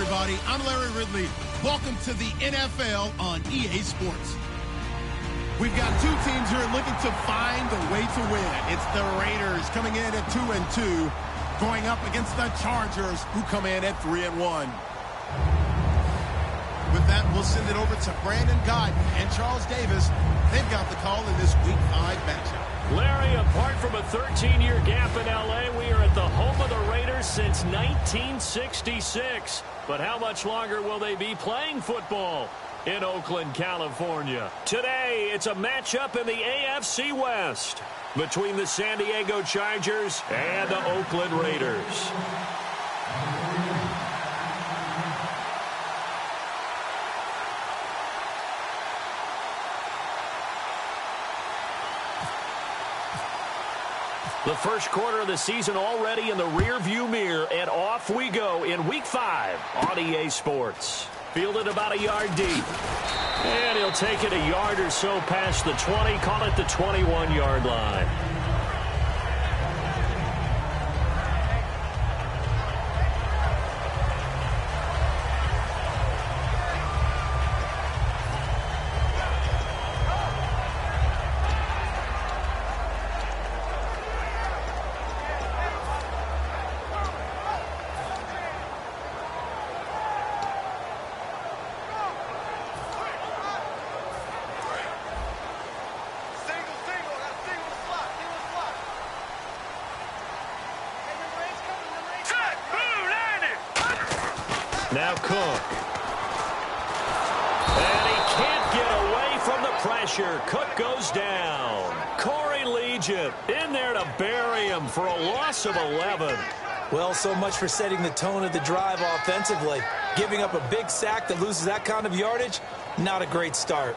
everybody. I'm Larry Ridley. Welcome to the NFL on EA Sports. We've got two teams here looking to find a way to win. It's the Raiders coming in at 2-2, going up against the Chargers, who come in at 3-1. With that, we'll send it over to Brandon Guyton and Charles Davis. They've got the call in this Week 5 matchup. Larry, apart from a 13-year gap in L.A., we are at the home of the Raiders since 1966. But how much longer will they be playing football in Oakland, California? Today, it's a matchup in the AFC West between the San Diego Chargers and the Oakland Raiders. The first quarter of the season already in the rear-view mirror, and off we go in Week 5 on EA Sports. Fielded about a yard deep. And he'll take it a yard or so past the 20, call it the 21-yard line. Now Cook. And he can't get away from the pressure. Cook goes down. Corey Legion in there to bury him for a loss of 11. Well, so much for setting the tone of the drive offensively. Giving up a big sack that loses that kind of yardage, not a great start.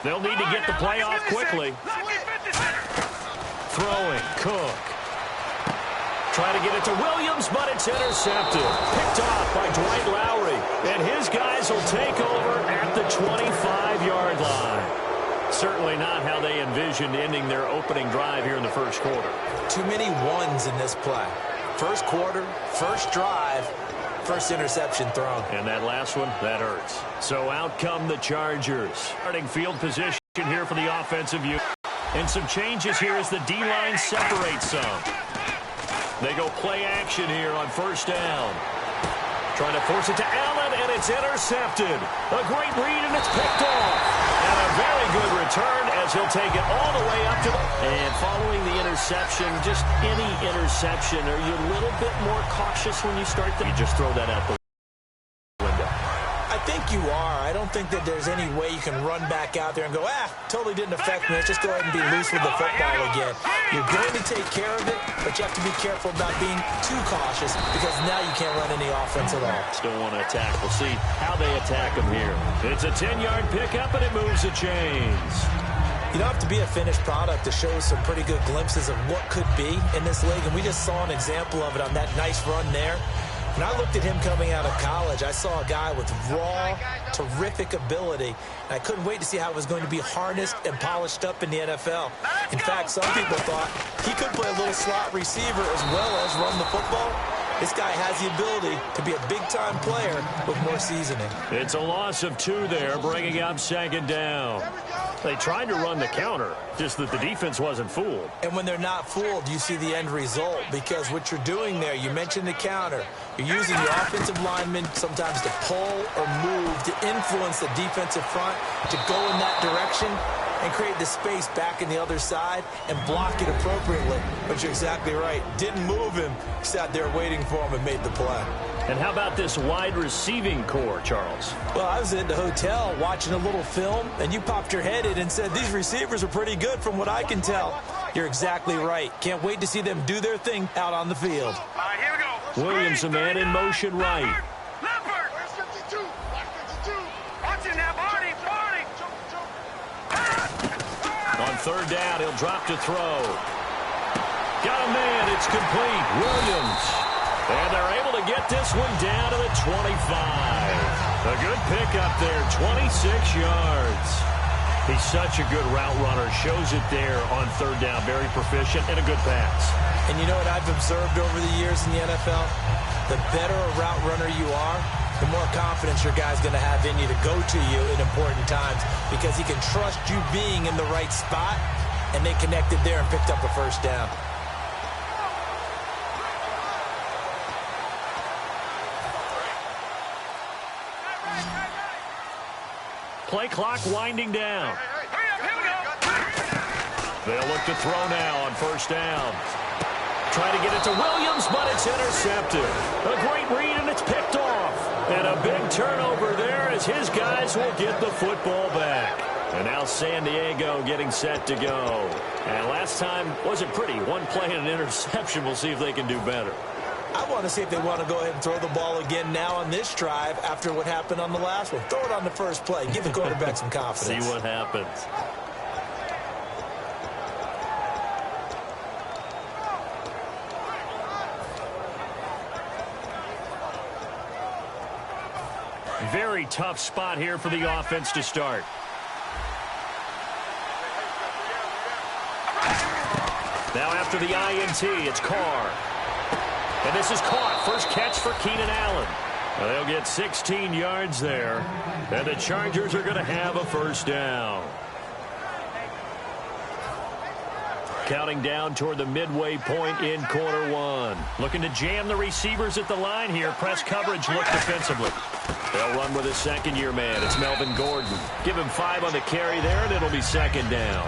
They'll need to get the play off quickly. Throwing, Cook. Trying to get it to Williams, but it's intercepted. Picked off by Dwight Lowry. And his guys will take over at the 25-yard line. Certainly not how they envisioned ending their opening drive here in the first quarter. Too many ones in this play. First quarter, first drive, first interception thrown. And that last one, that hurts. So out come the Chargers. Starting field position here for the offensive unit. And some changes here as the D-line separates some. They go play action here on first down. Trying to force it to Allen, and it's intercepted. A great read, and it's picked off. And a very good return as he'll take it all the way up to the... And following the interception, just any interception, are you a little bit more cautious when you start? You just throw that out the window. I think you are. I don't think that there's any way you can run back out there and go, totally didn't affect me. Let's just go ahead and be loose with the football again. You're going to take care of it, but you have to be careful about being too cautious because now you can't run any offense at all. Still want to attack. We'll see how they attack him here. It's a 10-yard pickup, and it moves the chains. You don't have to be a finished product to show some pretty good glimpses of what could be in this league, and we just saw an example of it on that nice run there. When I looked at him coming out of college, I saw a guy with raw, terrific ability. And I couldn't wait to see how it was going to be harnessed and polished up in the NFL. In fact, some people thought he could play a little slot receiver as well as run the football. This guy has the ability to be a big-time player with more seasoning. It's a loss of 2 there, bringing up second down. They tried to run the counter, just that the defense wasn't fooled. And when they're not fooled, you see the end result, because what you're doing there, you mentioned the counter. You're using the offensive lineman sometimes to pull or move to influence the defensive front to go in that direction and create the space back in the other side and block it appropriately. But you're exactly right. Didn't move him. Sat there waiting for him and made the play. And how about this wide receiving core, Charles? Well, I was in the hotel watching a little film, and you popped your head in and said, these receivers are pretty good from what I can tell. You're exactly right. Can't wait to see them do their thing out on the field. All right, here we go. Williams, a man in motion right. Leopard. Where's 52? 52. Watching that body. On third down, he'll drop to throw. Got a man It's complete. Williams. And they're able to get this one down to the 25. A good pickup there, 26 yards. He's such a good route runner. Shows it there on third down. Very proficient and a good pass. And you know what I've observed over the years in the NFL? The better a route runner you are, the more confidence your guy's going to have in you to go to you in important times because he can trust you being in the right spot, and they connected there and picked up a first down. Play clock winding down. They'll look to throw now on first down. Trying to get it to Williams, but it's intercepted. A great read, and it's picked off. And a big turnover there as his guys will get the football back. And now San Diego getting set to go. And last time wasn't pretty. One play and an interception. We'll see if they can do better. I want to see if they want to go ahead and throw the ball again now on this drive after what happened on the last one. Throw it on the first play. Give the quarterback some confidence. See what happens. Very tough spot here for the offense to start. Now after the INT, it's Carr. And this is caught. First catch for Keenan Allen. They'll get 16 yards there. And the Chargers are going to have a first down. Counting down toward the midway point in quarter one. Looking to jam the receivers at the line here. Press coverage look defensively. They'll run with a second-year man. It's Melvin Gordon. Give him 5 on the carry there, and it'll be second down.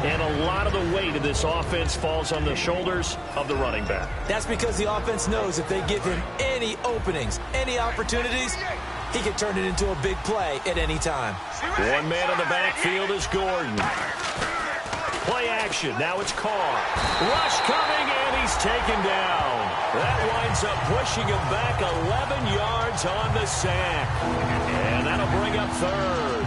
And a lot of the weight of this offense falls on the shoulders of the running back. That's because the offense knows if they give him any openings, any opportunities, he can turn it into a big play at any time. One man in the backfield is Gordon. Play action. Now it's Carr. Rush coming, and he's taken down. That winds up pushing him back 11 yards on the sack. And that'll bring up third.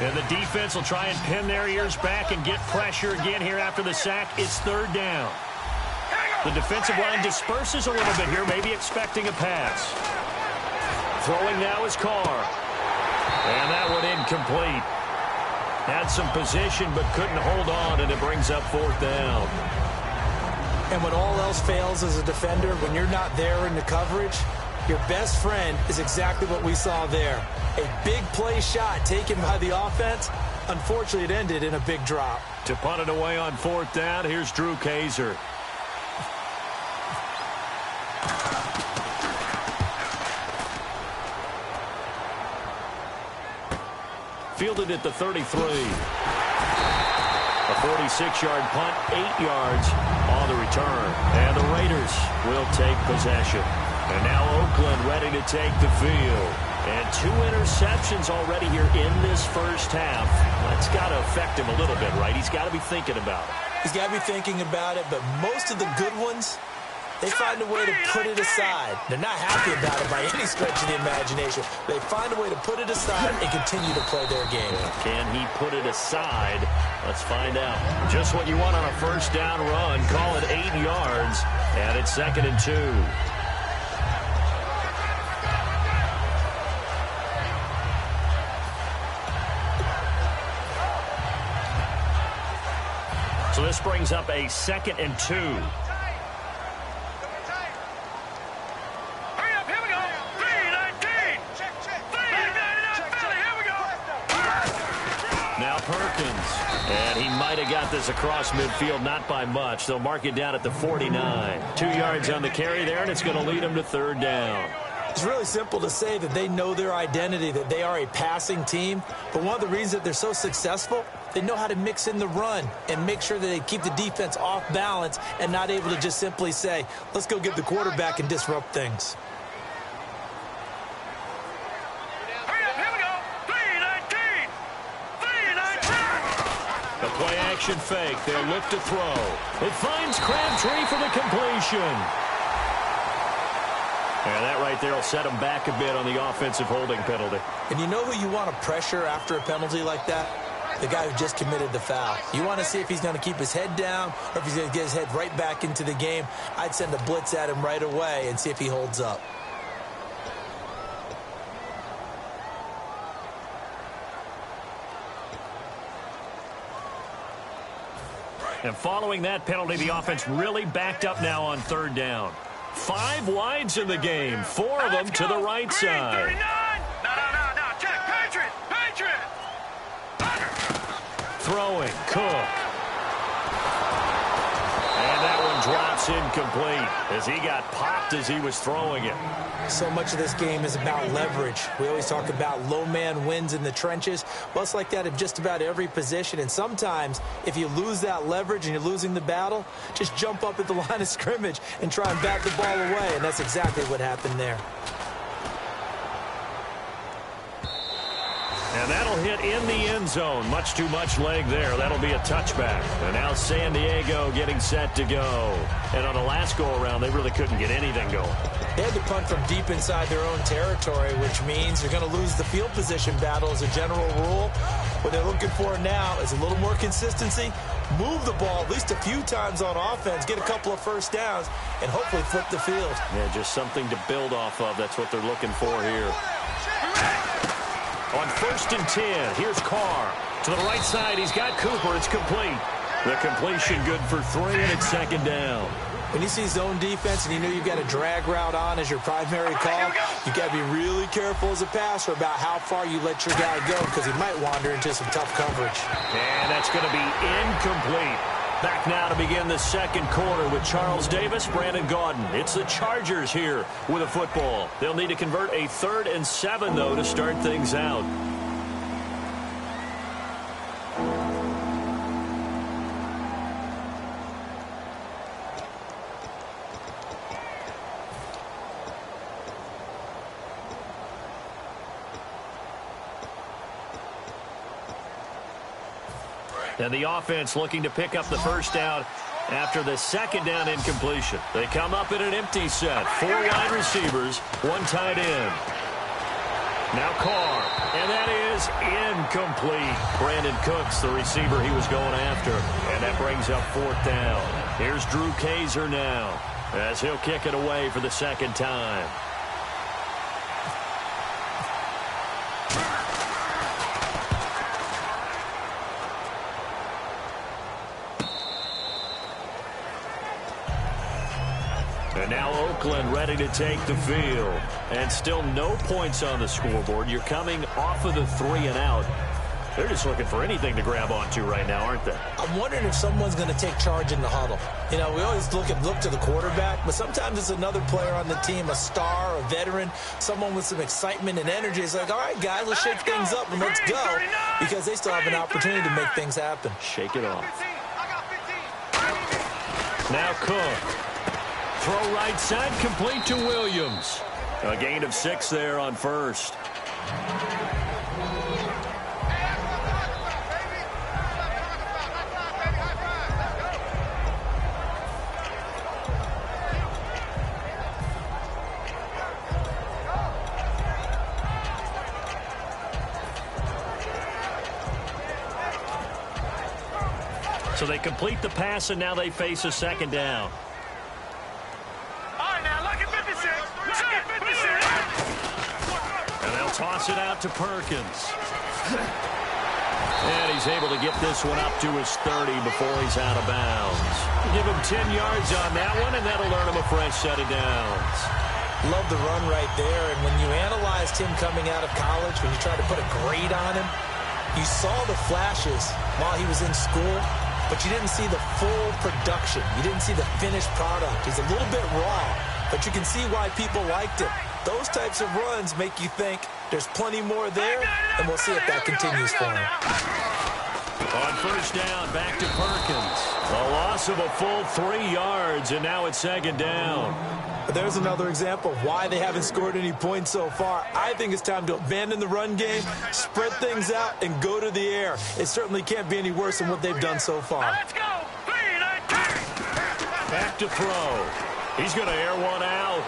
And the defense will try and pin their ears back and get pressure again here after the sack. It's third down. The defensive line disperses a little bit here, maybe expecting a pass. Throwing now is Carr. And that one incomplete. Had some position but couldn't hold on, and it brings up fourth down. And when all else fails as a defender, when you're not there in the coverage, your best friend is exactly what we saw there. A big play shot taken by the offense. Unfortunately, it ended in a big drop. To punt it away on fourth down, here's Drew Kaiser. Fielded at the 33. A 46-yard punt, 8 yards on the return. And the Raiders will take possession. And now Oakland ready to take the field. And 2 interceptions already here in this first half. That's got to affect him a little bit, right? He's got to be thinking about it. He's got to be thinking about it, but most of the good ones, they find a way to put it aside. They're not happy about it by any stretch of the imagination. They find a way to put it aside and continue to play their game. Can he put it aside? Let's find out. Just what you want on a first down run. Call it 8 yards, and it's 2nd and 2. So this brings up a 2nd and 2. And he might have got this across midfield, not by much. They'll mark it down at the 49. 2 yards on the carry there, and it's going to lead them to third down. It's really simple to say that they know their identity, that they are a passing team. But one of the reasons that they're so successful, they know how to mix in the run and make sure that they keep the defense off balance and not able to just simply say, let's go get the quarterback and disrupt things. Play action fake. They'll look to throw. It finds Crabtree for the completion. And that right there will set him back a bit on the offensive holding penalty. And you know who you want to pressure after a penalty like that? The guy who just committed the foul. You want to see if he's going to keep his head down or if he's going to get his head right back into the game. I'd send a blitz at him right away and see if he holds up. And following that penalty, the offense really backed up now on third down. 5 wides in the game, 4 of them to the right side. No. Check. Patriot. Throwing, Cook. And that one drops incomplete as he got popped as he was throwing it. So much of this game is about leverage. We always talk about low man wins in the trenches. Well, it's like that in just about every position. And sometimes, if you lose that leverage and you're losing the battle, just jump up at the line of scrimmage and try and bat the ball away. And that's exactly what happened there. And that'll hit in the end zone. Much too much leg there. That'll be a touchback. And now San Diego getting set to go. And on the last go-around, they really couldn't get anything going. They had to punt from deep inside their own territory, which means they're going to lose the field position battle as a general rule. What they're looking for now is a little more consistency, move the ball at least a few times on offense, get a couple of first downs, and hopefully flip the field. Yeah, just something to build off of. That's what they're looking for here. On 1st and 10, here's Carr. To the right side, he's got Cooper. It's complete. The completion good for 3, and it's 2nd down. When you see zone defense and you know you've got a drag route on as your primary call, you've got to be really careful as a passer about how far you let your guy go because he might wander into some tough coverage. And that's going to be incomplete. Back now to begin the second quarter with Charles Davis, Brandon Gaudin. It's the Chargers here with a football. They'll need to convert a 3rd and 7, though, to start things out. And the offense looking to pick up the first down after the 2nd down incompletion. They come up in an empty set. 4 wide receivers, 1 tight end. Now Carr, and that is incomplete. Brandon Cooks, the receiver he was going after. And that brings up 4th down. Here's Drew Kaiser now as he'll kick it away for the 2nd time. And now Oakland ready to take the field. And still no points on the scoreboard. You're coming off of the 3 and out. They're just looking for anything to grab onto right now, aren't they? I'm wondering if someone's going to take charge in the huddle. You know, we always look to the quarterback, but sometimes it's another player on the team, a star, a veteran, someone with some excitement and energy. It's like, all right, guys, let's shake things up and let's go, because they still have an opportunity to make things happen. Shake it off. Now Cook. Throw right side, complete to Williams. A gain of 6 there on 1st. So they complete the pass, and now they face a 2nd down. Toss it out to Perkins. And he's able to get this one up to his 30 before he's out of bounds. Give him 10 yards on that one, and that'll earn him a fresh set of downs. Love the run right there. And when you analyzed him coming out of college, when you tried to put a grade on him, you saw the flashes while he was in school, but you didn't see the full production. You didn't see the finished product. He's a little bit raw, but you can see why people liked him. Those types of runs make you think there's plenty more there, and we'll see if that continues for him. On 1st down, back to Perkins. A loss of a full 3 yards, and now it's 2nd down. But there's another example of why they haven't scored any points so far. I think it's time to abandon the run game, spread things out, and go to the air. It certainly can't be any worse than what they've done so far. Let's go. 3, 9, 10. Back to throw. He's going to air one out.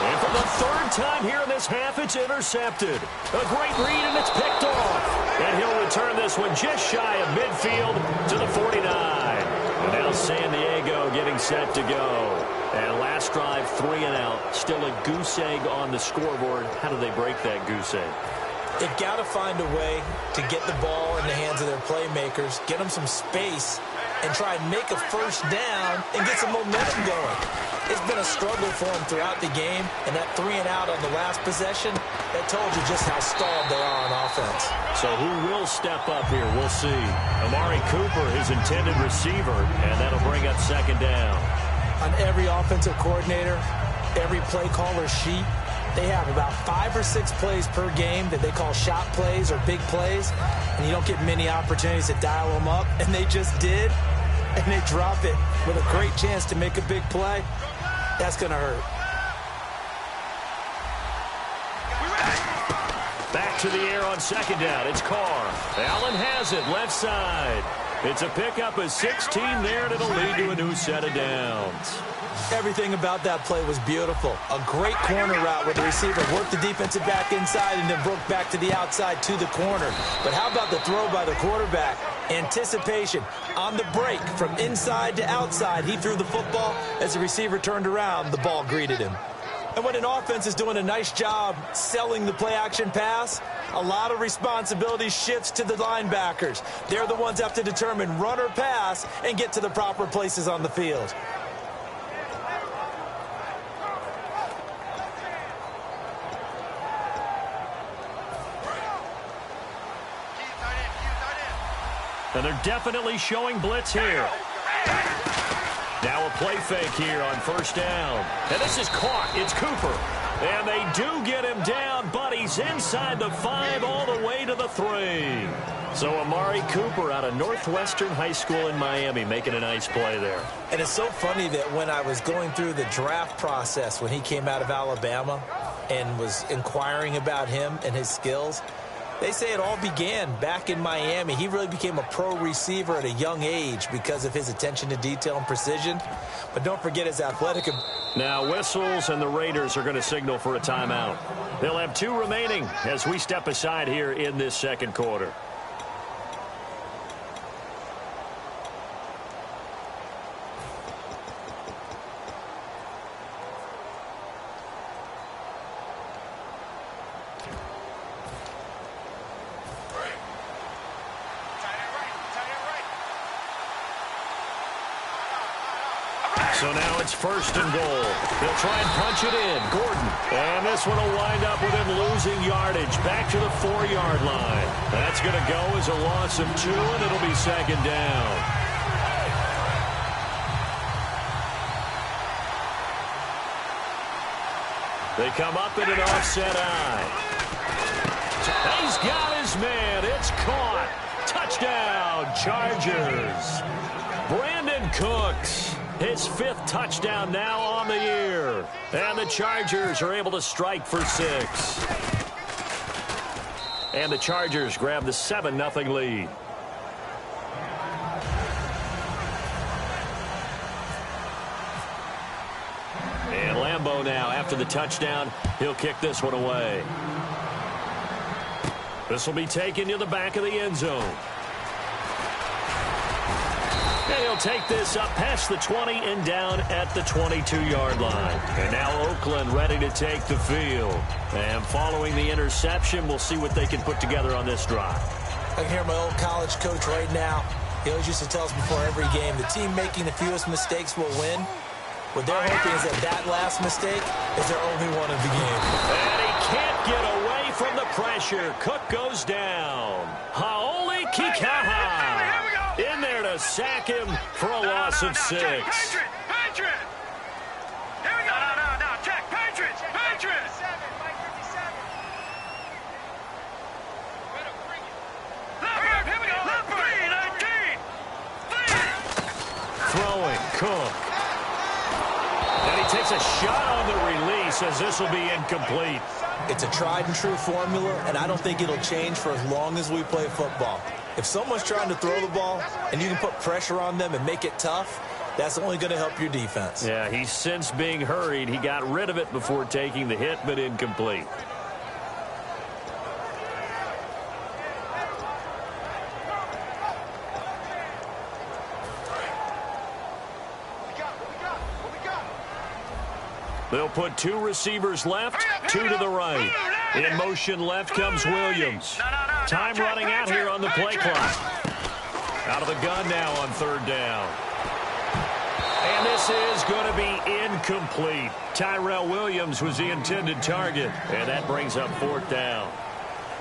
And for the third time here in this half, it's intercepted. A great read, and it's picked off. And he'll return this one just shy of midfield to the 49. And now San Diego getting set to go. And last drive, 3 and out. Still a goose egg on the scoreboard. How do they break that goose egg? They've got to find a way to get the ball in the hands of their playmakers, get them some space, and try and make a first down and get some momentum going. It's been a struggle for them throughout the game, and that 3 and out on the last possession, that told you just how stalled they are on offense. So who will step up here? We'll see. Amari Cooper, his intended receiver, and that'll bring up second down. On every offensive coordinator, every play caller sheet, they have about 5 or 6 plays per game that they call shot plays or big plays, and you don't get many opportunities to dial them up, and they just did, and they drop it with a great chance to make a big play. That's going to hurt. Back to the air on second down. It's Carr. Allen has it left side. It's a pickup of 16 there, and it'll lead to a new set of downs. Everything about that play was beautiful. A great corner route where the receiver worked the defensive back inside and then broke back to the outside to the corner. But how about the throw by the quarterback? Anticipation on the break from inside to outside. He threw the football. As the receiver turned around, the ball greeted him. And when an offense is doing a nice job selling the play-action pass, a lot of responsibility shifts to the linebackers. They're the ones that have to determine run or pass and get to the proper places on the field. And they're definitely showing blitz here. Now a play fake here on first down. And this is caught. It's Cooper. And they do get him down, but he's inside the 5 all the way to the 3. So Amari Cooper out of Northwestern High School in Miami making a nice play there. And it's so funny that when I was going through the draft process when he came out of Alabama and was inquiring about him and his skills, they say it all began back in Miami. He really became a pro receiver at a young age because of his attention to detail and precision. But don't forget his athletic. Now whistles, and the Raiders are going to signal for a timeout. They'll have 2 remaining as we step aside here in this second quarter. So now it's first and goal. They'll try and punch it in. Gordon. And this one will wind up with him losing yardage. Back to the 4-yard line. That's going to go as a loss of 2, and it'll be second down. They come up in an offset eye. He's got his man. It's caught. Touchdown, Chargers. Brandon Cooks. His 5th touchdown now on the year. And the Chargers are able to strike for 6. And the Chargers grab the 7-0 lead. And Lambeau now, after the touchdown, he'll kick this one away. This will be taken to the back of the end zone. And he'll take this up past the 20 and down at the 22-yard line. And now Oakland ready to take the field. And following the interception, we'll see what they can put together on this drive. I can hear my old college coach right now. He always used to tell us before every game, the team making the fewest mistakes will win. What they're hoping is that last mistake is their only one of the game. And he can't get away from the pressure. Cook goes down. Haoli Kikaha in there to sack him for a loss of 6. Patriot! Here we go! No, check! Patriots! Here we go! Left 3, 19! Throwing, Cook. And he takes a shot on the release as this will be incomplete. It's a tried and true formula, and I don't think it'll change for as long as we play football. If someone's trying to throw the ball and you can put pressure on them and make it tough, That's only going to help your defense. Yeah, he's since being hurried. He got rid of it before taking the hit, but incomplete. They'll put 2 receivers left, 2 to the right. In motion left comes Williams. Time running out here on the play clock. Out of the gun now on 3rd down. And this is going to be incomplete. Tyrell Williams was the intended target, and that brings up 4th down.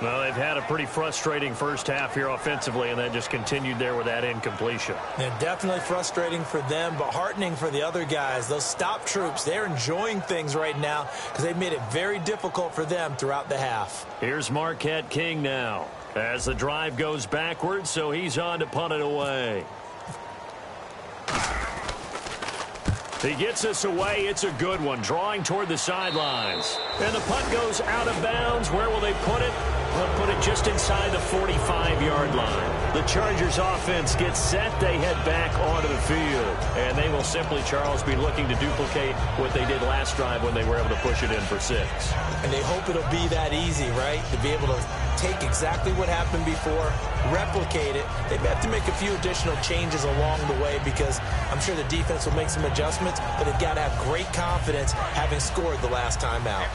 Well, they've had a pretty frustrating first half here offensively, and then just continued there with that incompletion. Yeah, definitely frustrating for them, but heartening for the other guys. Those stop troops, they're enjoying things right now because they've made it very difficult for them throughout the half. Here's Marquette King now as the drive goes backwards, so he's on to punt it away. He gets us away. It's a good one, drawing toward the sidelines. And the punt goes out of bounds. Where will they put it? They'll put it just inside the 45-yard line. The Chargers offense gets set. They head back onto the field. And they will simply, Charles, be looking to duplicate what they did last drive when they were able to push it in for 6. And they hope it'll be that easy, right? To be able to take exactly what happened before, replicate it. They may have to make a few additional changes along the way because I'm sure the defense will make some adjustments, but they've got to have great confidence having scored the last time out.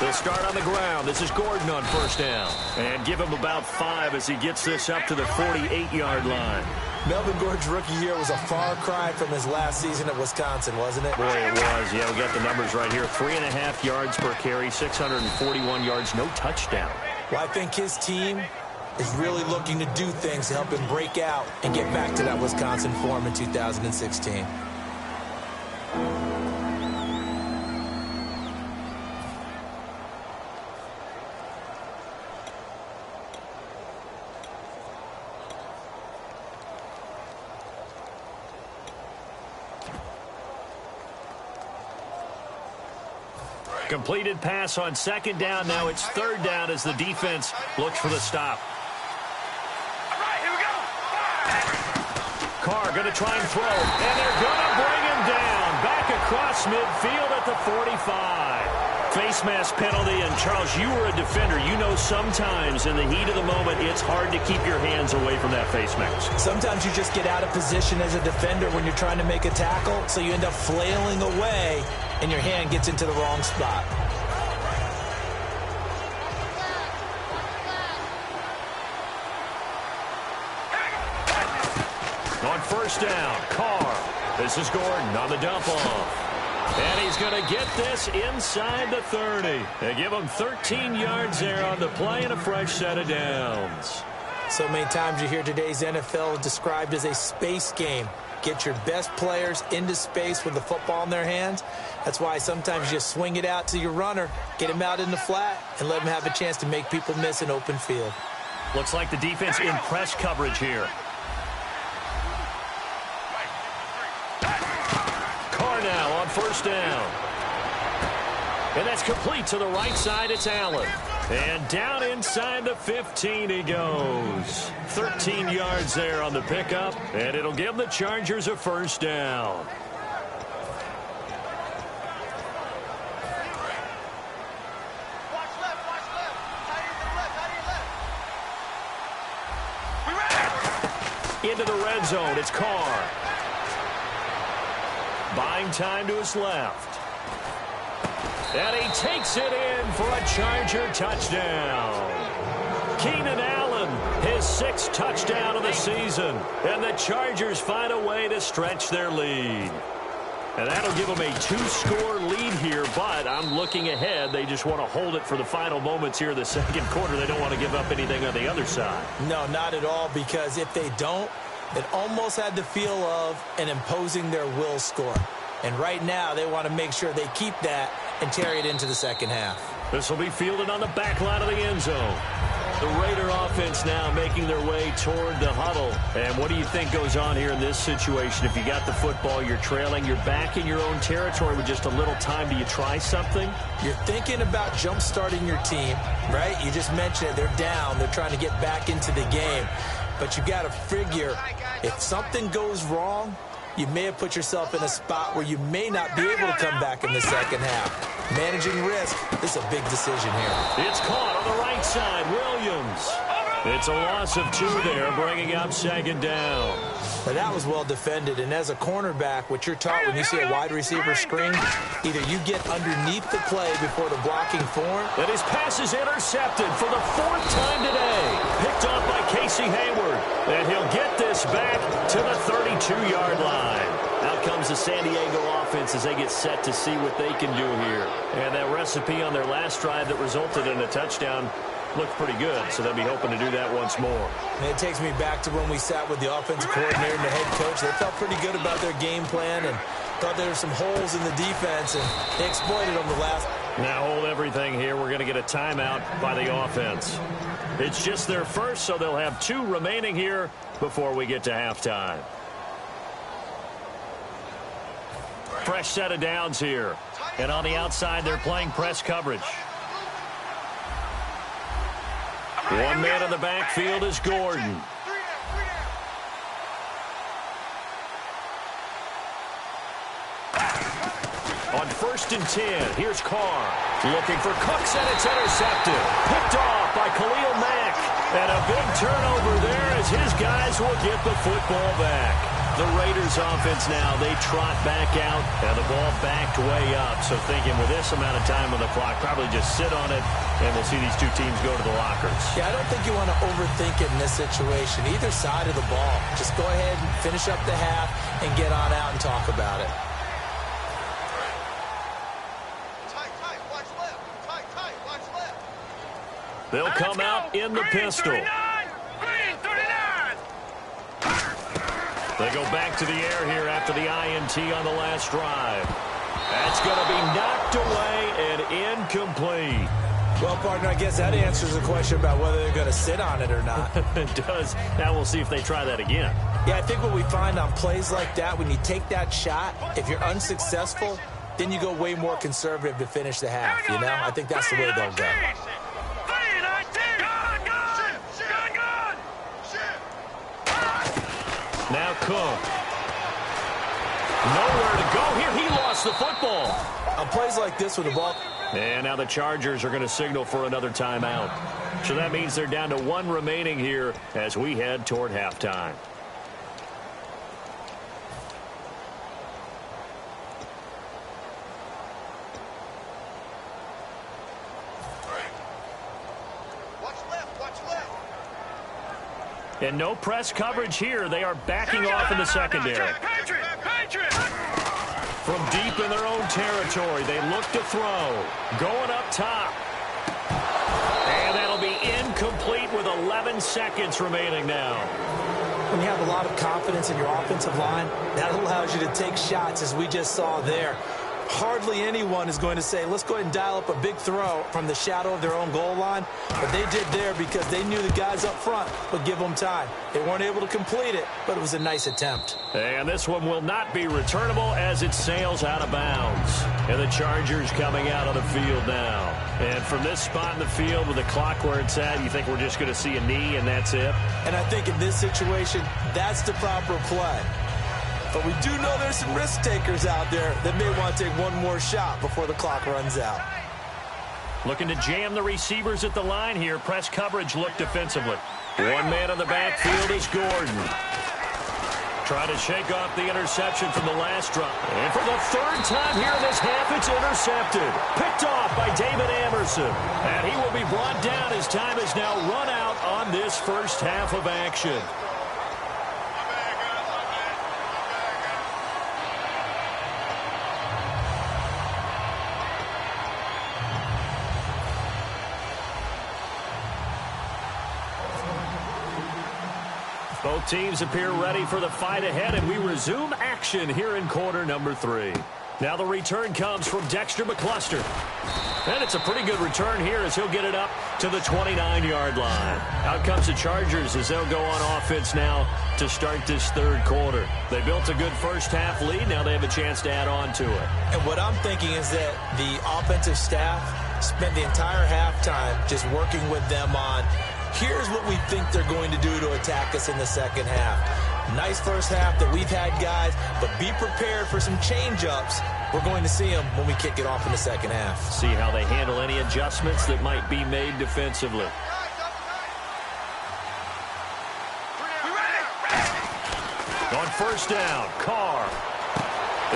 They'll start on the ground. This is Gordon on 1st down. And give him about 5 as he gets this up to the 48-yard line. Melvin Gordon's rookie year was a far cry from his last season at Wisconsin, wasn't it? Boy, it was. Yeah, we got the numbers right here. 3.5 yards per carry, 641 yards, no touchdown. Well, I think his team is really looking to do things to help him break out and get back to that Wisconsin form in 2016. Completed pass on 2nd down. Now it's 3rd down as the defense looks for the stop. All right, here we go. Carr going to try and throw, and they're going to bring him down. Back across midfield at the 45. Face mask penalty, and Charles, you were a defender. You know sometimes in the heat of the moment, it's hard to keep your hands away from that face mask. Sometimes you just get out of position as a defender when you're trying to make a tackle, so you end up flailing away, and your hand gets into the wrong spot. On 1st down, Carr. This is Gordon on the dump off. And he's going to get this inside the 30. They give him 13 yards there on the play and a fresh set of downs. So many times you hear today's NFL described as a space game. Get your best players into space with the football in their hands. That's why sometimes you just swing it out to your runner, get him out in the flat, and let him have a chance to make people miss an open field. Looks like the defense in press coverage here. Carr now on 1st down. And that's complete to the right side. It's Allen. And down inside the 15 he goes. 13 yards there on the pickup, and it'll give the Chargers a 1st down. Watch left, watch left. Tight end to the left, tight end to the left. We ready? Into the red zone, it's Carr. Buying time to his left. And he takes it in for a Charger touchdown. Keenan Allen, his 6th touchdown of the season. And the Chargers find a way to stretch their lead. And that'll give them a 2-score lead here, but I'm looking ahead. They just want to hold it for the final moments here in the 2nd quarter. They don't want to give up anything on the other side. No, not at all, because if they don't, it almost had the feel of an imposing their will score. And right now, they want to make sure they keep that and carry it into the 2nd half. This will be fielded on the back line of the end zone. The Raider offense now making their way toward the huddle. And what do you think goes on here in this situation? If you got the football, you're trailing, you're back in your own territory with just a little time. Do you try something? You're thinking about jump-starting your team, right? You just mentioned it. They're down. They're trying to get back into the game. But you got to figure if something goes wrong, you may have put yourself in a spot where you may not be able to come back in the second half. Managing risk, this is a big decision here. It's caught on the right side. Williams. It's a loss of 2 there, bringing up second down. Now that was well defended, and as a cornerback, what you're taught when you see a wide receiver screen, either you get underneath the play before the blocking form. And his pass is intercepted for the 4th time today. Picked off by Casey Hayward. And he'll get this back to the 32-yard line. Out comes the San Diego offense as they get set to see what they can do here. And that recipe on their last drive that resulted in a touchdown looked pretty good, so they'll be hoping to do that once more. And it takes me back to when we sat with the offensive coordinator and the head coach. They felt pretty good about their game plan and thought there were some holes in the defense, and they exploited them the last. Now hold everything here. We're going to get a timeout by the offense. It's just their first, so they'll have 2 remaining here before we get to halftime. Fresh set of downs here. And on the outside, they're playing press coverage. One man in the backfield is Gordon. On 1st and 10, here's Carr. Looking for Cooks, and it's intercepted. Picked off by Khalil Mack. And a big turnover there as his guys will get the football back. The Raiders offense now, they trot back out, and the ball backed way up. So thinking with this amount of time on the clock, probably just sit on it, and we'll see these 2 teams go to the lockers. Yeah, I don't think you want to overthink it in this situation. Either side of the ball. Just go ahead and finish up the half and get on out and talk about it. They'll come out in the pistol. They go back to the air here after the INT on the last drive. That's going to be knocked away and incomplete. Well, partner, I guess that answers the question about whether they're going to sit on it or not. It does. Now we'll see if they try that again. Yeah, I think what we find on plays like that, when you take that shot, if you're unsuccessful, then you go way more conservative to finish the half, you know? I think that's the way they'll go. Now Cook. Nowhere to go here. He lost the football. On plays like this with the ball. And now the Chargers are going to signal for another timeout. So that means they're down to 1 remaining here as we head toward halftime. And no press coverage here. They are backing off in the secondary. From deep in their own territory, they look to throw. Going up top. And that'll be incomplete with 11 seconds remaining now. When you have a lot of confidence in your offensive line, that allows you to take shots, as we just saw there. Hardly anyone is going to say, let's go ahead and dial up a big throw from the shadow of their own goal line. But they did there because they knew the guys up front would give them time. They weren't able to complete it, but it was a nice attempt. And this one will not be returnable as it sails out of bounds. And the Chargers coming out on the field now. And from this spot in the field with the clock where it's at, you think we're just going to see a knee and that's it? And I think in this situation, that's the proper play. But we do know there's some risk takers out there that may want to take one more shot before the clock runs out. Looking to jam the receivers at the line here. Press coverage look defensively. One man in the backfield is Gordon. Trying to shake off the interception from the last drop. And for the 3rd time here in this half, it's intercepted. Picked off by David Amerson. And he will be brought down as time is now run out on this first half of action. Both teams appear ready for the fight ahead, and we resume action here in quarter number 3. Now the return comes from Dexter McCluster. And it's a pretty good return here as he'll get it up to the 29-yard line. Out comes the Chargers as they'll go on offense now to start this third quarter. They built a good first-half lead. Now they have a chance to add on to it. And what I'm thinking is that the offensive staff spent the entire halftime just working with them on, here's what we think they're going to do to attack us in the second half. Nice first half that we've had, guys, but be prepared for some change-ups. We're going to see them when we kick it off in the second half. See how they handle any adjustments that might be made defensively. On first down, Carr.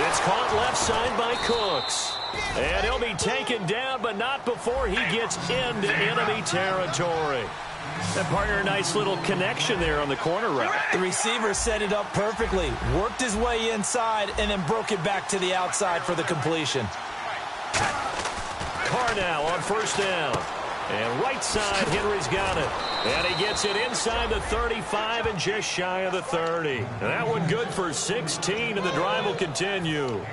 It's caught left side by Cooks. And he'll be taken down, but not before he gets into enemy territory. And partner, a nice little connection there on the corner route. The receiver set it up perfectly, worked his way inside, and then broke it back to the outside for the completion. Carr now on first down. And right side, Henry's got it. And he gets it inside the 35 and just shy of the 30. And that one good for 16, and the drive will continue.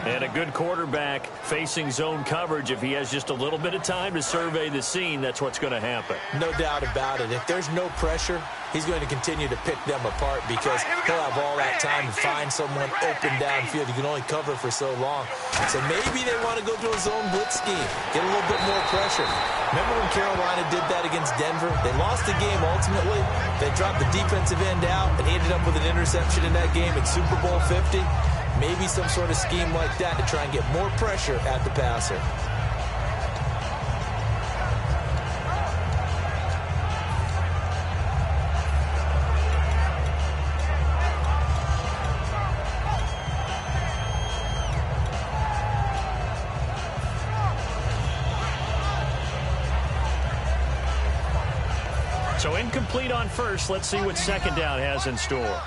And a good quarterback facing zone coverage. If he has just a little bit of time to survey the scene, that's what's going to happen. No doubt about it. If there's no pressure, he's going to continue to pick them apart because he'll have all that time to find someone open downfield. You can only cover for so long. So maybe they want to go to a zone blitz scheme, get a little bit more pressure. Remember when Carolina did that against Denver? They lost the game ultimately. They dropped the defensive end out, and he ended up with an interception in that game at Super Bowl 50. Maybe some sort of scheme like that to try and get more pressure at the passer. So incomplete on first. Let's see what second down has in store.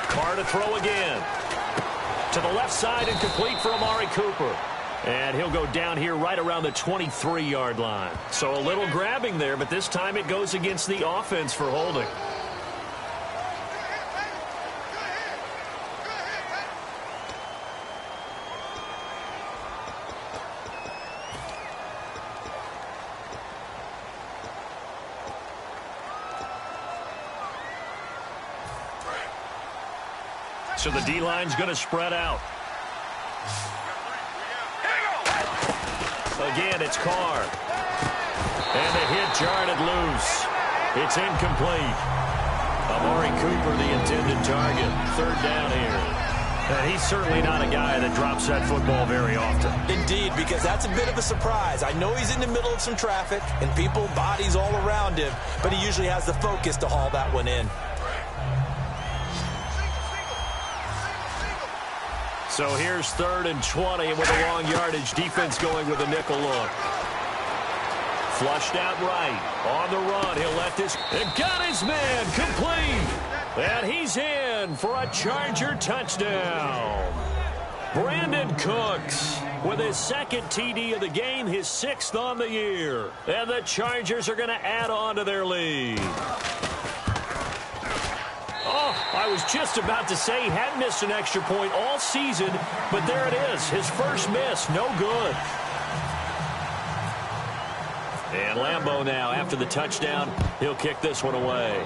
Carr to throw again. To the left side and complete for Amari Cooper. And he'll go down here right around the 23-yard line. So a little grabbing there, but this time it goes against the offense for holding. So the D-line's going to spread out. Again, it's Carr. And the hit jarred it loose. It's incomplete. Amari Cooper, the intended target. Third down here. And he's certainly not a guy that drops that football very often. Indeed, because that's a bit of a surprise. I know he's in the middle of some traffic and people, bodies all around him, but he usually has the focus to haul that one in. So here's 3rd and 20, and with a long yardage, defense going with a nickel look. Flushed out right. On the run, he'll let this. And got his man complete. And he's in for a Charger touchdown. Brandon Cooks with his second TD of the game, his 6th on the year. And the Chargers are going to add on to their lead. Oh, I was just about to say he hadn't missed an extra point all season, but there it is, his first miss, no good. And Lambeau now, after the touchdown, he'll kick this one away.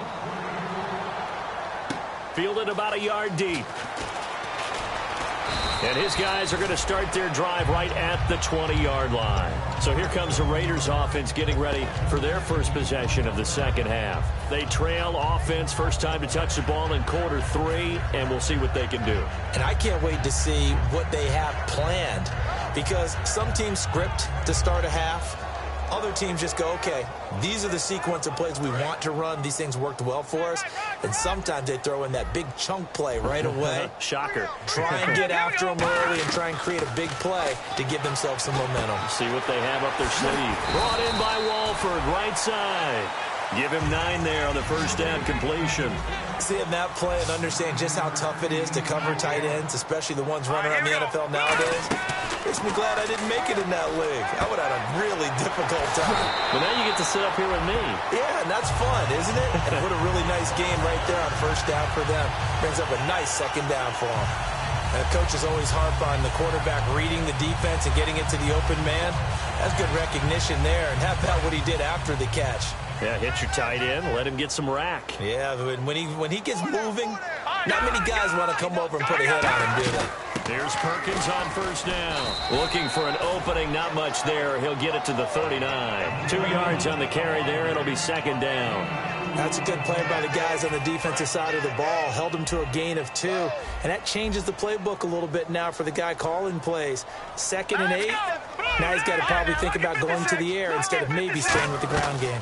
Fielded about a yard deep. And his guys are going to start their drive right at the 20-yard line. So here comes the Raiders offense getting ready for their first possession of the second half. They trail offense, first time to touch the ball in quarter 3, and we'll see what they can do. And I can't wait to see what they have planned, because some teams script to start a half. Other teams just go, okay, these are the sequence of plays we want to run. These things worked well for us. And sometimes they throw in that big chunk play right away. Shocker. Try and get after them early and try and create a big play to give themselves some momentum. See what they have up their sleeve. Brought in by Walford, right side. Give him 9 there on the first down completion. Seeing that play and understand just how tough it is to cover tight ends, especially the ones running around the NFL nowadays, makes me glad I didn't make it in that league. I would have had a really difficult time. But now you get to sit up here with me. Yeah, and that's fun, isn't it? And what a really nice game right there on first down for them. Brings up a nice second down for them. And coaches always harp on the quarterback reading the defense and getting it to the open man. That's good recognition there. And how about what he did after the catch? Yeah, hit your tight end, let him get some rack. Yeah, when he gets moving, not many guys want to come over and put a hit on him, do they? Here's Perkins on first down. Looking for an opening, not much there. He'll get it to the 39. 2 yards on the carry there. It'll be second down. That's a good play by the guys on the defensive side of the ball. Held him to a gain of 2. And that changes the playbook a little bit now for the guy calling plays. 2nd and 8. Now he's got to probably think about going to the air instead of maybe staying with the ground game.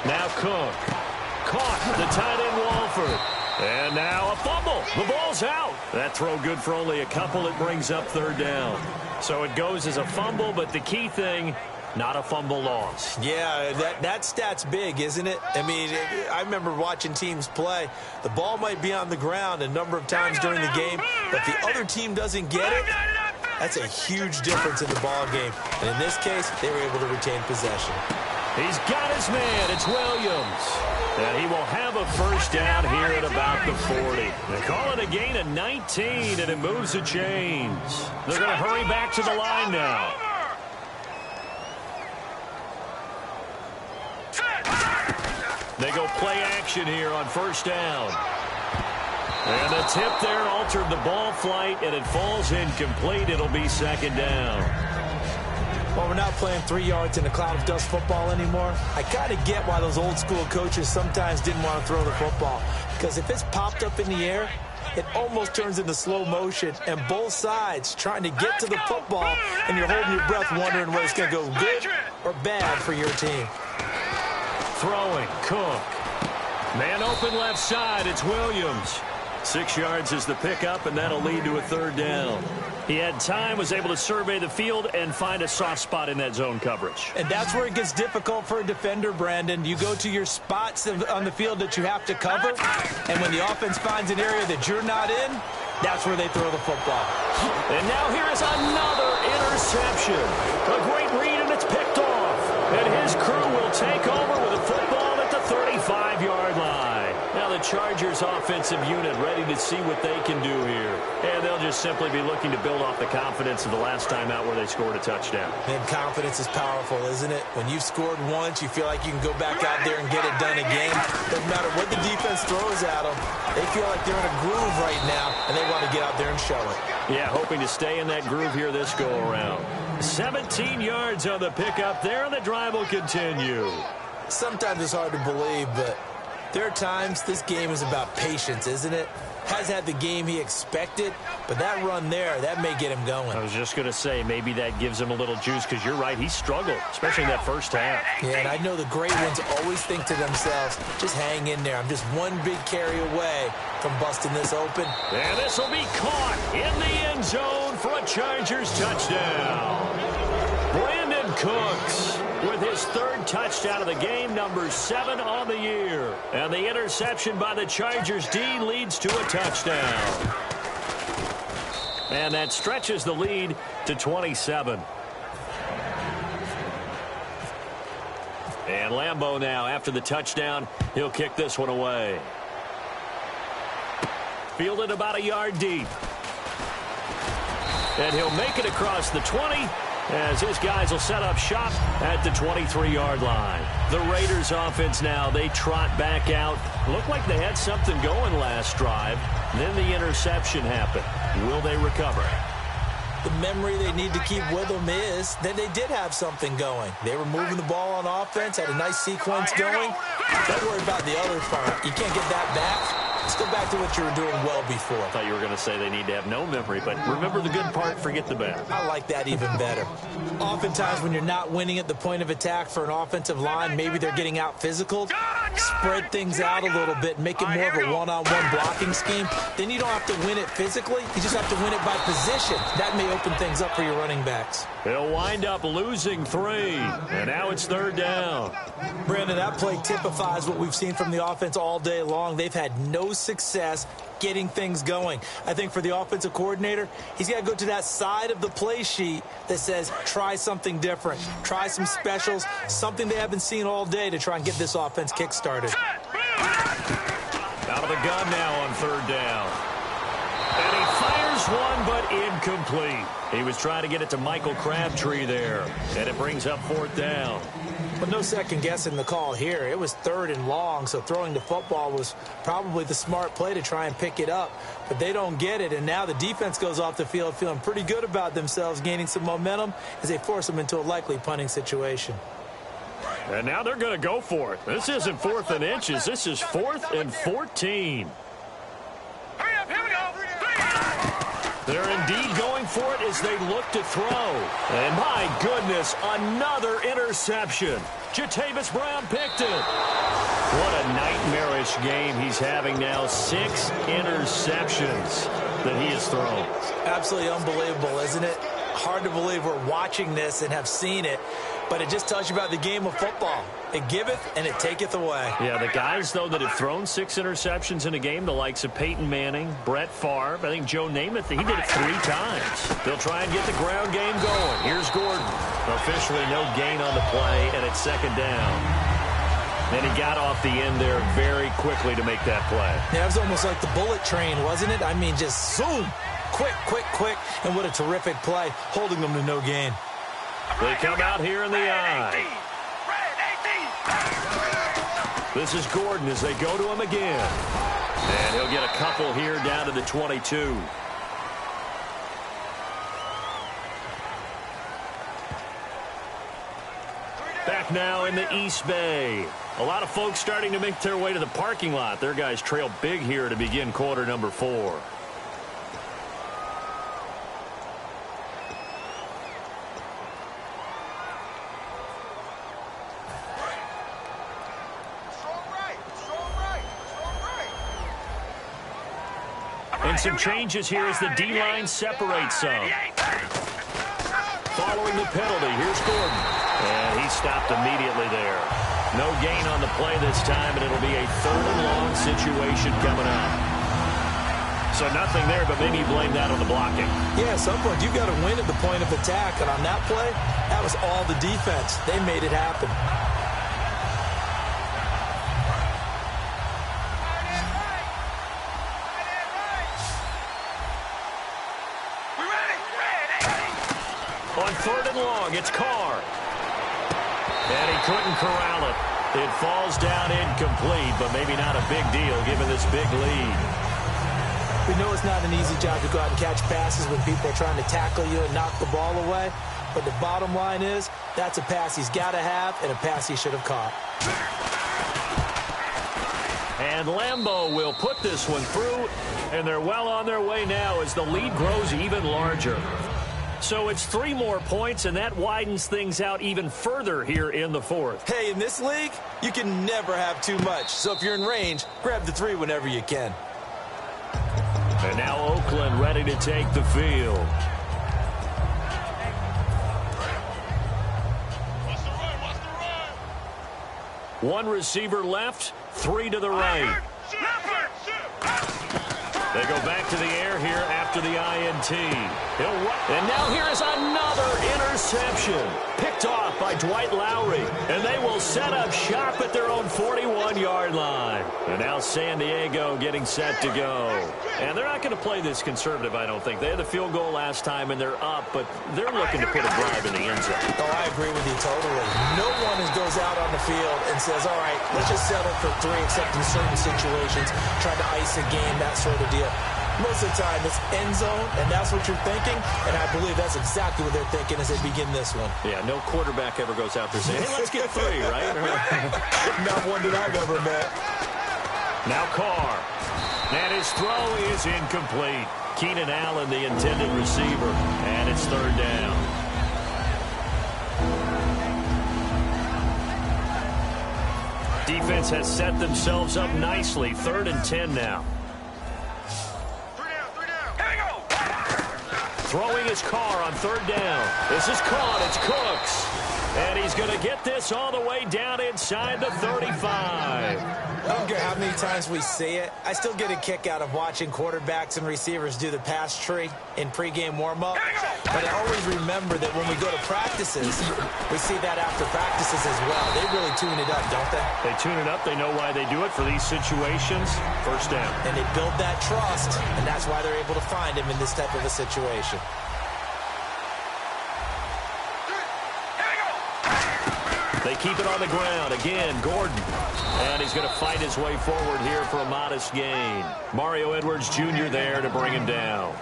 Now Cook. Caught the tight end Walford. And now a fumble. The ball's out. That throw good for only a couple. It brings up third down. So it goes as a fumble, but the key thing, not a fumble loss. Yeah, that stat's big, isn't it? I mean, I remember watching teams play. The ball might be on the ground a number of times during the game, but the other team doesn't get it. That's a huge difference in the ball game. And in this case, they were able to retain possession. He's got his man. It's Williams. And he will have a first down here at about the 40. They call it a gain of 19, and it moves the chains. They're going to hurry back to the line now. They go play action here on first down. And the tip there altered the ball flight, and it falls incomplete. It'll be second down. Well, we're not playing 3 yards in a cloud of dust football anymore. I kind of get why those old school coaches sometimes didn't want to throw the football. Because if it's popped up in the air, it almost turns into slow motion. And both sides trying to get to the football, and you're holding your breath wondering whether it's going to go good or bad for your team. Throwing, Cook. Man open left side, it's Williams. 6 yards is the pickup, and that'll lead to a third down. He had time, was able to survey the field and find a soft spot in that zone coverage. And that's where it gets difficult for a defender, Brandon. You go to your spots on the field that you have to cover, and when the offense finds an area that you're not in, that's where they throw the football. And now here is another interception. A great read, and it's picked off. And his crew will take over with a football at the 35-yard line. Now the Chargers offensive unit ready to see what they can do here. And they'll just simply be looking to build off the confidence of the last time out where they scored a touchdown. And confidence is powerful, isn't it? When you've scored once, you feel like you can go back out there and get it done again. Doesn't matter what the defense throws at them. They feel like they're in a groove right now, and they want to get out there and show it. Yeah, hoping to stay in that groove here this go-around. 17 yards on the pickup there, and the drive will continue. Sometimes it's hard to believe, but there are times this game is about patience, isn't it? Has had the game he expected, but that run there, that may get him going. I was just going to say, maybe that gives him a little juice, because you're right, he struggled, especially in that first half. Yeah, and I know the great ones always think to themselves, just hang in there. I'm just one big carry away from busting this open. And this will be caught in the end zone for a Chargers touchdown. Brandon Cooks with his third touchdown of the game, number 7 on the year. And the interception by the Chargers D leads to a touchdown. And that stretches the lead to 27. And Lambeau now, after the touchdown, he'll kick this one away. Fielded about a yard deep. And he'll make it across the 20 as his guys will set up shop at the 23-yard line. The Raiders offense now, they trot back out. Looked like they had something going last drive. Then the interception happened. Will they recover? The memory they need to keep with them is that they did have something going. They were moving the ball on offense, had a nice sequence going. Don't worry about the other part. You can't get that back. Let's go back to what you were doing well before. I thought you were going to say they need to have no memory, but remember the good part, forget the bad. I like that even better. Oftentimes when you're not winning at the point of attack for an offensive line, maybe they're getting out physical, spread things out a little bit, make it more of a one-on-one blocking scheme. Then you don't have to win it physically. You just have to win it by position. That may open things up for your running backs. They'll wind up losing 3, and now it's third down. Brandon, that play typifies what we've seen from the offense all day long. They've had no success getting things going. I think for the offensive coordinator, he's got to go to that side of the play sheet that says try something different, try some specials, something they haven't seen all day to try and get this offense kick-started. Out of the gun now on third down. And he fires Here's one, but incomplete. He was trying to get it to Michael Crabtree there, and it brings up 4th down. But no second guessing the call here. It was 3rd and long, so throwing the football was probably the smart play to try and pick it up. But they don't get it, and now the defense goes off the field feeling pretty good about themselves, gaining some momentum as they force them into a likely punting situation. And now they're going to go for it. This isn't 4th and inches. This is 4th and 14. Hurry up, here we go. They're indeed going for it as they look to throw. And my goodness, another interception. Jatavis Brown picked it. What a nightmarish game he's having now. 6 interceptions that he has thrown. Absolutely unbelievable, isn't it? Hard to believe we're watching this and have seen it, but it just tells you about the game of football. It giveth and it taketh away. Yeah, the guys, though, that have thrown 6 interceptions in a game, the likes of Peyton Manning, Brett Favre, I think Joe Namath, he did it 3 times. They'll try and get the ground game going. Here's Gordon. Officially no gain on the play, and it's 2nd down. And he got off the end there very quickly to make that play. Yeah, it was almost like the bullet train, wasn't it? I mean, just zoom. Quick, quick, quick. And what a terrific play, holding them to no gain. They come out here in the eye. This is Gordon as they go to him again. And he'll get a couple here down to the 22. Back now in the East Bay. A lot of folks starting to make their way to the parking lot. Their guys trail big here to begin quarter number 4. And some changes here as the D-line separates some. Following the penalty, here's Gordon. And he stopped immediately there. No gain on the play this time, and it'll be a 3rd and long situation coming up. So nothing there, but maybe you blame that on the blocking. Yeah, at some point you've got to win at the point of attack. And on that play, that was all the defense. They made it happen. On 3rd and long, it's Carr. And he couldn't corral it. It falls down incomplete, but maybe not a big deal given this big lead. We know it's not an easy job to go out and catch passes when people are trying to tackle you and knock the ball away. But the bottom line is, that's a pass he's got to have and a pass he should have caught. And Lambeau will put this one through, and they're well on their way now as the lead grows even larger. So it's 3 more points, and that widens things out even further here in the 4th. Hey, in this league, you can never have too much. So if you're in range, grab the 3 whenever you can. And now Oakland ready to take the field. What's the run? One receiver left, 3 to the right. They go back to the air here after the INT. And now here is another interception. Picked off by Dwight Lowry. And they will set up shop at their own 41-yard line. And now San Diego getting set to go. And they're not going to play this conservative, I don't think. They had the field goal last time, and they're up, but they're looking to put a drive in the end zone. Oh, I agree with you totally. No one goes out on the field and says, all right, let's just settle for 3, except in certain situations, trying to ice a game, that sort of deal. Most of the time, it's end zone, and that's what you're thinking, and I believe that's exactly what they're thinking as they begin this one. Yeah, no quarterback ever goes out there saying, hey, let's get 3, right? Not one that I've ever met. Now Carr. And his throw is incomplete. Keenan Allen, the intended receiver, and it's 3rd down. Defense has set themselves up nicely. 3rd and 10 now. 3 down. Here we go. Throwing his Carr on 3rd down. This is caught. It's Cooks. And he's going to get this all the way down inside the 35. I don't care how many times we see it. I still get a kick out of watching quarterbacks and receivers do the pass tree in pregame warm-up. But I always remember that when we go to practices, we see that after practices as well. They really tune it up, don't they? They tune it up. They know why they do it for these situations. First down. And they build that trust, and that's why they're able to find him in this type of a situation. They keep it on the ground. Again, Gordon. And he's going to fight his way forward here for a modest gain. Mario Edwards Jr. there to bring him down.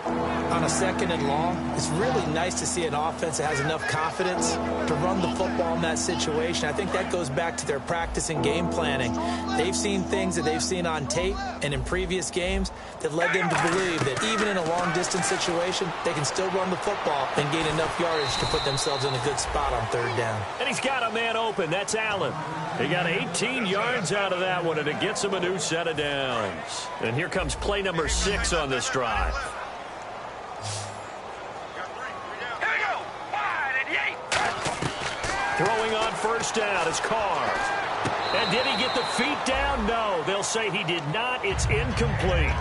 On a second and long, it's really nice to see an offense that has enough confidence to run the football in that situation. I think that goes back to their practice and game planning. They've seen things that they've seen on tape and in previous games that led them to believe that even in a long-distance situation, they can still run the football and gain enough yardage to put themselves in a good spot on third down. And he's got a man open. That's Allen. He got 18 yards out of that one, and it gets him a new set of downs. And here comes play number 6 on this drive. Throwing on first down is Carr. And did he get the feet down? No. They'll say he did not. It's incomplete.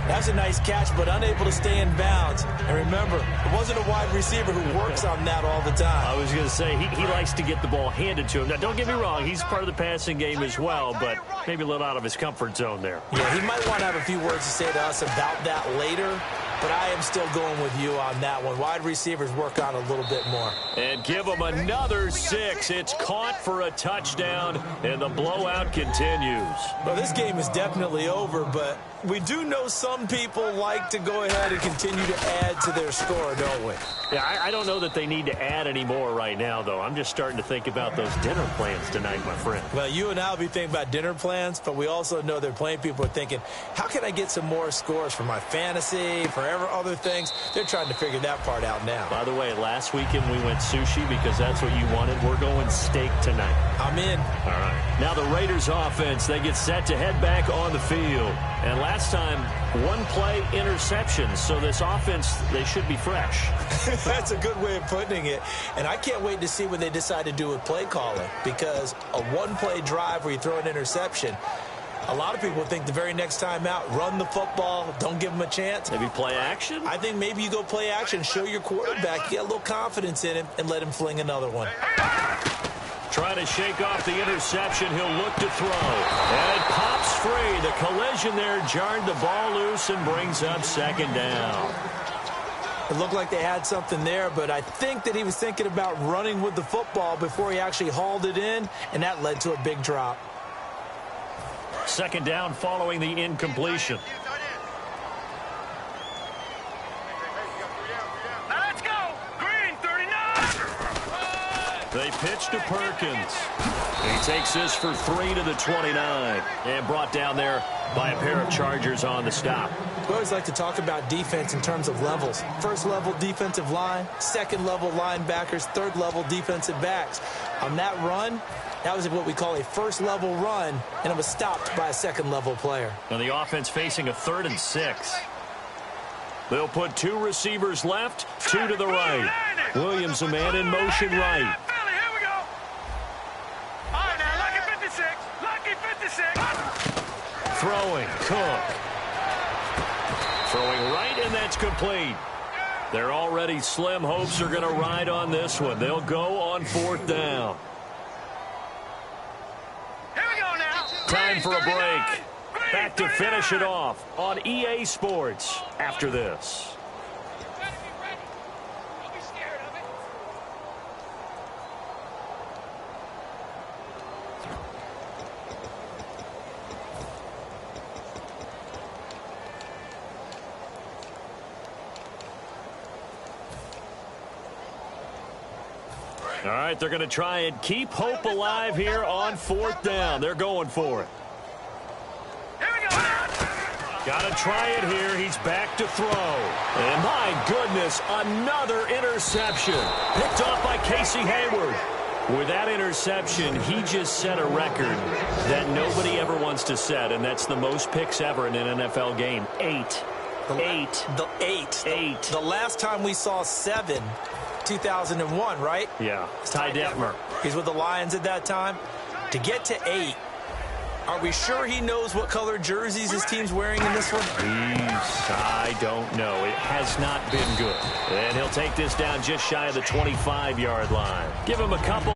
That's a nice catch, but unable to stay in bounds. And remember, it wasn't a wide receiver who works on that all the time. I was going to say, he likes to get the ball handed to him. Now, don't get me wrong. He's part of the passing game as well, but maybe a little out of his comfort zone there. Yeah, he might want to have a few words to say to us about that later, but I am still going with you on that one. Wide receivers work on a little bit more. And give him another 6. It's caught for a touchdown, and the blowout continues. Well, this game is definitely over, but we do know some people like to go ahead and continue to add to their score, don't we? Yeah, I don't know that they need to add any more right now, though. I'm just starting to think about those dinner plans tonight, my friend. Well, you and I will be thinking about dinner plans, but we also know that plenty of people are thinking, how can I get some more scores for my fantasy, for other things? They're trying to figure that part out now. By the way, last weekend we went sushi because that's what you wanted. We're going steak tonight. I'm in. All right. Now the Raiders offense, they get set to head back on the field. And last time, one play interception. So this offense, they should be fresh. That's a good way of putting it. And I can't wait to see what they decide to do with play calling, because a one-play drive where you throw an interception, a lot of people think the very next time out, run the football, don't give them a chance. Maybe play action? I think maybe you go play action, show your quarterback, get a little confidence in him, and let him fling another one. Trying to shake off the interception. He'll look to throw. And it pops free. The collision there jarred the ball loose and brings up second down. It looked like they had something there, but I think that he was thinking about running with the football before he actually hauled it in, and that led to a big drop. Second down following the incompletion. Now let's go. Green, 39. They pitch to Perkins. He takes this for 3 to the 29. And brought down there by a pair of Chargers on the stop. We always like to talk about defense in terms of levels. First level defensive line, second level linebackers, third level defensive backs. On that run, that was what we call a first level run, and it was stopped by a second level player. And the offense facing a 3rd and 6. They'll put 2 receivers left, 2 to the right. Williams, a man in motion right. Throwing, Cook. Throwing right, and that's complete. Their already slim hopes are going to ride on this one. They'll go on 4th down. Here we go now. Time for a break. Back to finish it off on EA Sports after this. All right, they're going to try and keep hope alive here on 4th down. They're going for it. Here we go. Got to try it here. He's back to throw. And my goodness, another interception. Picked off by Casey Hayward. With that interception, he just set a record that nobody ever wants to set, and that's the most picks ever in an NFL game. 8. The last time we saw 7 2001, right? Yeah, Ty Detmer. He's with the Lions at that time. To get to 8, are we sure he knows what color jerseys his team's wearing in this one? I don't know. It has not been good. And he'll take this down just shy of the 25-yard line. Give him a couple.